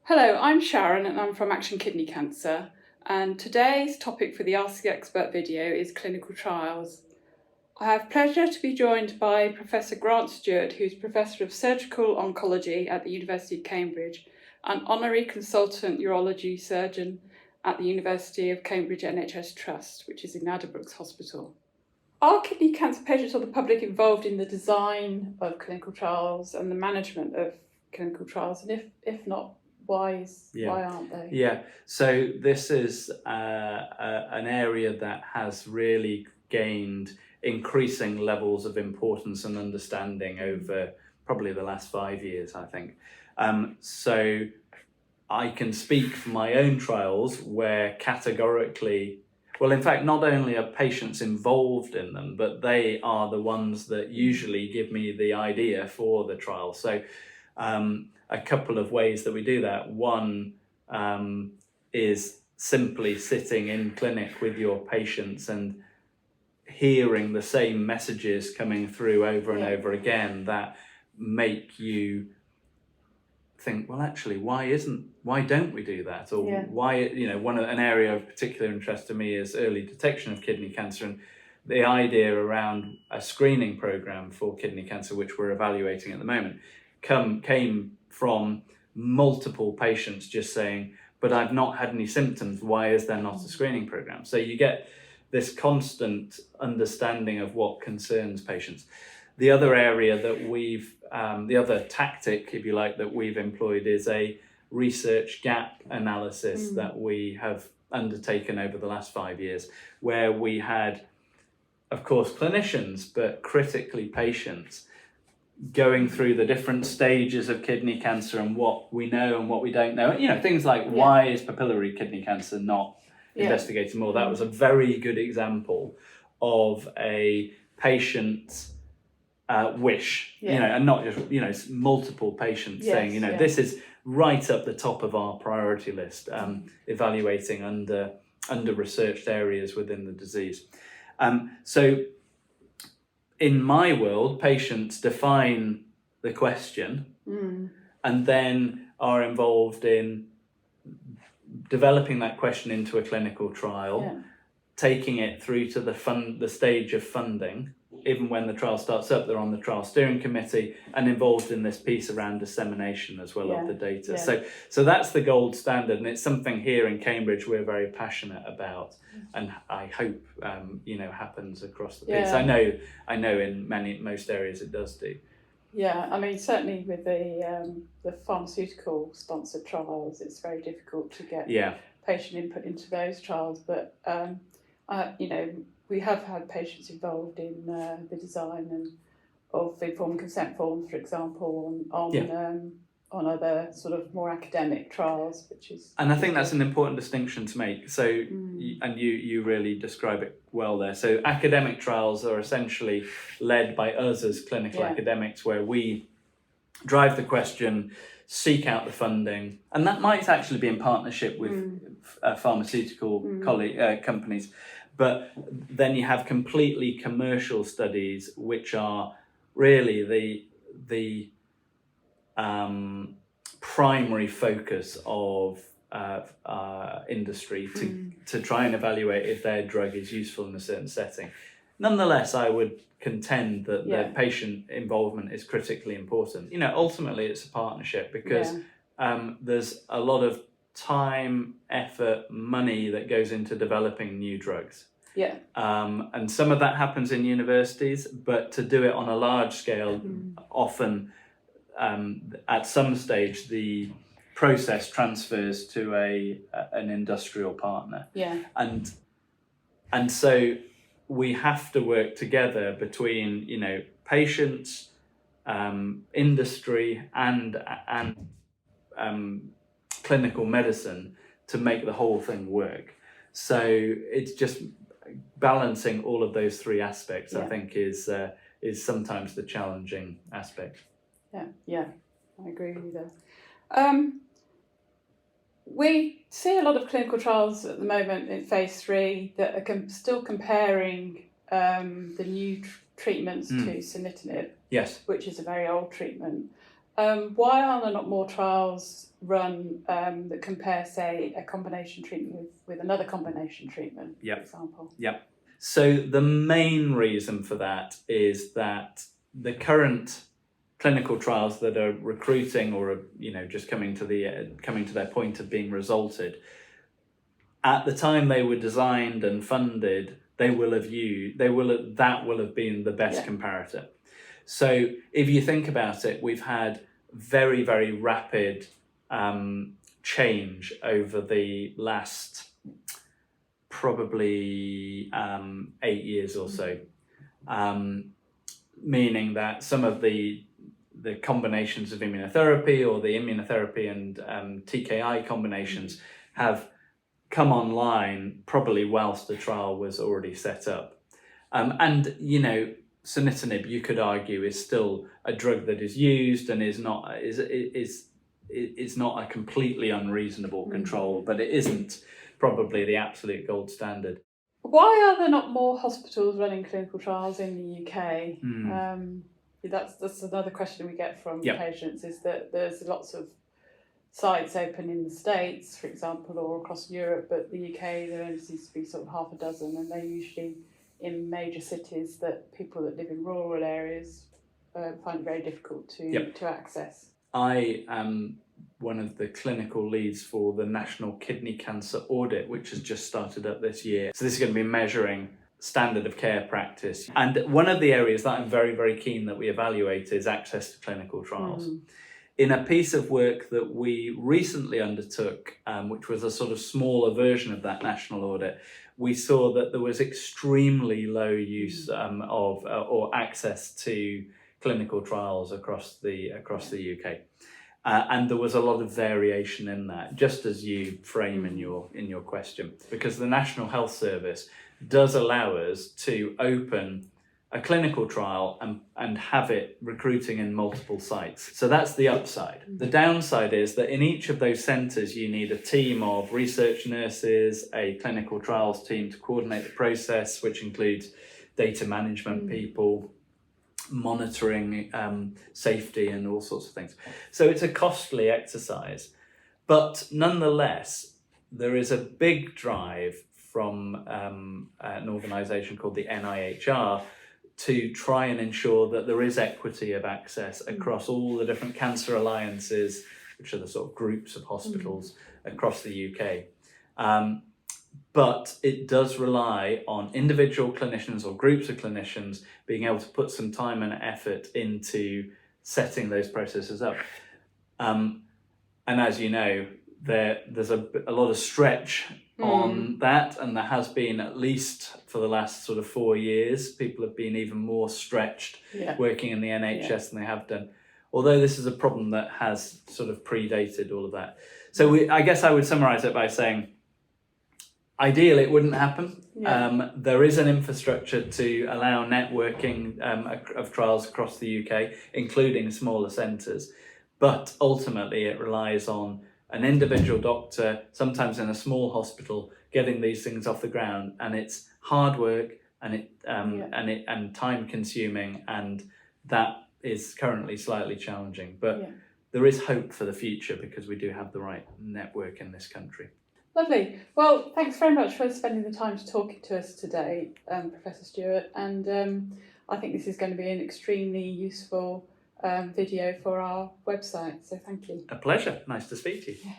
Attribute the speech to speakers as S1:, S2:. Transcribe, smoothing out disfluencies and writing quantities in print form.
S1: Hello, I'm Sharon and I'm from Action Kidney Cancer, and today's topic for the Ask the Expert video is clinical trials. I have pleasure to be joined by Professor Grant Stewart, who's Professor of Surgical Oncology at the University of Cambridge and Honorary Consultant Urology Surgeon at the University of Cambridge NHS Trust, which is in Addenbrookes Hospital. Are kidney cancer patients or the public involved in the design of clinical trials and the management of clinical trials, and if not, why aren't they?
S2: Yeah, so this is an area that has really gained increasing levels of importance and understanding over probably the last 5 years, I think. So I can speak for my own trials where categorically, well, in fact, not only are patients involved in them, but they are the ones that usually give me the idea for the trial. So a couple of ways that we do that. One is simply sitting in clinic with your patients and hearing the same messages coming through over and over again that make you think, well, actually, why don't we do that? Or why, an area of particular interest to me is early detection of kidney cancer, and the idea around a screening program for kidney cancer, which we're evaluating at the moment, came from multiple patients just saying, but I've not had any symptoms, why is there not a screening program? So you get this constant understanding of what concerns patients. The other area that the other tactic, if you like, that we've employed is a research gap analysis that we have undertaken over the last 5 years, where we had, of course, clinicians, but critically patients, going through the different stages of kidney cancer and what we know and what we don't know. Things like why is papillary kidney cancer not investigated more? That was a very good example of a patient's wish, and not just, multiple patients saying, this is right up the top of our priority list, evaluating under-researched areas within the disease. So in my world, patients define the question and then are involved in developing that question into a clinical trial, taking it through to the stage of funding. Even when the trial starts up, they're on the trial steering committee and involved in this piece around dissemination as well of the data. So that's the gold standard, and it's something here in Cambridge we're very passionate about, and I hope happens across the piece. I know in most areas it does do.
S1: Yeah, I mean, certainly with the pharmaceutical sponsored trials, it's very difficult to get patient input into those trials, but we have had patients involved in the design of informed consent forms, for example, on other sort of more academic trials,
S2: And I think that's an important distinction to make. So, and you really describe it well there. So academic trials are essentially led by us as clinical academics, where we drive the question, seek out the funding, and that might actually be in partnership with pharmaceutical companies. But then you have completely commercial studies, which are really the primary focus of industry to try and evaluate if their drug is useful in a certain setting. Nonetheless, I would contend that the patient involvement is critically important. Ultimately it's a partnership because there's a lot of time, effort, money that goes into developing new drugs. And some of that happens in universities, but to do it on a large scale, often at some stage the process transfers to an industrial partner. And so we have to work together between patients, industry, and clinical medicine to make the whole thing work. So it's just balancing all of those three aspects. I think is sometimes the challenging aspect.
S1: I agree with you there. We see a lot of clinical trials at the moment in phase 3 that are still comparing the new treatments to sunitinib, which is a very old treatment. Why are there not more trials run that compare, say, a combination treatment with another combination treatment, for example?
S2: Yep. So the main reason for that is that the current clinical trials that are recruiting or are, just coming to their point of being resulted, at the time they were designed and funded, that will have been the best comparator. So if you think about it, we've had very, very rapid change over the last probably 8 years or so, meaning that some of the combinations of immunotherapy or the immunotherapy and TKI combinations have come online probably whilst the trial was already set up. Sunitinib, you could argue, is still a drug that is used and is not a completely unreasonable control, but it isn't probably the absolute gold standard.
S1: Why are there not more hospitals running clinical trials in the UK? That's another question we get from patients, is that there's lots of sites open in the States, for example, or across Europe, but the UK, there only seems to be sort of half a dozen, and they're usually in major cities that people that live in rural areas find it very difficult to access.
S2: I am one of the clinical leads for the National Kidney Cancer Audit, which has just started up this year. So this is going to be measuring standard of care practice. And one of the areas that I'm very, very keen that we evaluate is access to clinical trials. In a piece of work that we recently undertook, which was a sort of smaller version of that national audit, we saw that there was extremely low use or access to clinical trials across the UK. And there was a lot of variation in that, just as you frame in your question, because the National Health Service does allow us to open a clinical trial and have it recruiting in multiple sites. So that's the upside. The downside is that in each of those centres you need a team of research nurses, a clinical trials team to coordinate the process, which includes data management people, monitoring safety and all sorts of things. So it's a costly exercise, but nonetheless there is a big drive from an organisation called the NIHR to try and ensure that there is equity of access across all the different cancer alliances, which are the sort of groups of hospitals across the UK. But it does rely on individual clinicians or groups of clinicians being able to put some time and effort into setting those processes up. And as you know, there's a lot of stretch on that, and there has been, at least for the last sort of 4 years, people have been even more stretched working in the NHS than they have done. Although this is a problem that has sort of predated all of that. So I guess I would summarise it by saying, ideally it wouldn't happen. There is an infrastructure to allow networking of trials across the UK, including smaller centres, but ultimately it relies on an individual doctor, sometimes in a small hospital, getting these things off the ground, and it's hard work and time consuming, and that is currently slightly challenging. But there is hope for the future because we do have the right network in this country.
S1: Lovely. Well, thanks very much for spending the time to talk to us today, Professor Stewart. And I think this is going to be an extremely useful video for our website. So thank you.
S2: A pleasure. Nice to speak to you.
S1: Yeah.